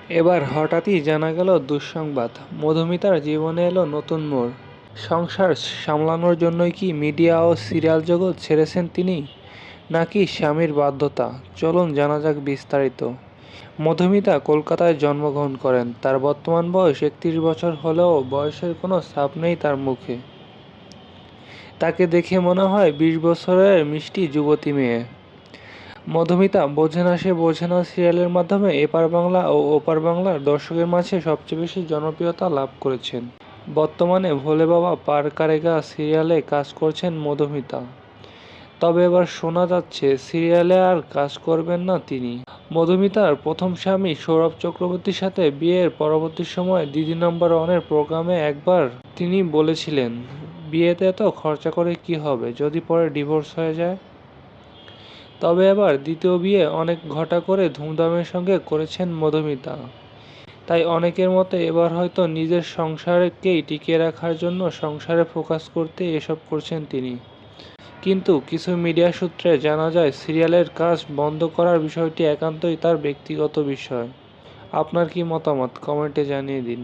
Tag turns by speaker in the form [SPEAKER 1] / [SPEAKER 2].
[SPEAKER 1] এবার হঠাৎই জানা গেল দুঃসংবাদ, মধুমিতার জীবনে এলো নতুন মোড়। সংসার সামলানোর জন্যই কি মিডিয়া ও সিরিয়াল জগৎ ছেড়েছেন তিনি, নাকি স্বামীর বাধ্যতা? চলুন জানা যাক বিস্তারিত। মধুমিতা কলকাতায় জন্মগ্রহণ করেন। তার বর্তমান বয়স 31 বছর হলেও বয়সের কোনো ছাপ নেই তার মুখে। তাকে দেখে মনে হয় 20 বছরের মিষ্টি যুবতী মেয়ে। মধুমিতা বোঝে না সে বোঝে না সিরিয়ালের মাধ্যমে এপার বাংলা ও ওপার বাংলার দর্শকের মাঝে সবচেয়ে বেশি জনপ্রিয়তা লাভ করেছেন। বর্তমানে ভোলে বাবা পার কারেগা সিরিয়ালে কাজ করছেন মধুমিতা। তবে এবার শোনা যাচ্ছে সিরিয়ালে আর কাজ করবেন না তিনি। মধুমিতার প্রথম স্বামী সৌরভ চক্রবর্তীর সাথে বিয়ের পরবর্তী সময়ে দিদি নম্বর ওয়ানের প্রোগ্রামে একবার তিনি বলেছিলেন, বিয়েতে এত খরচা করে কি হবে যদি পরে ডিভোর্স হয়ে যায়। তবে এবার দ্বিতীয় বিয়ে অনেক ঘটা করে ধুমধামের সঙ্গে করেছেন মধুমিতা। তাই অনেকের মতে এবার হয়তো নিজের সংসারকেই টিকিয়ে রাখার জন্য সংসারে ফোকাস করতে এসব করছেন তিনি। কিন্তু কিছু মিডিয়া সূত্রে জানা যায় সিরিয়ালের কাজ বন্ধ করার বিষয়টি একান্তই তার ব্যক্তিগত বিষয়। আপনার কি মতামত কমেন্টে জানিয়ে দিন।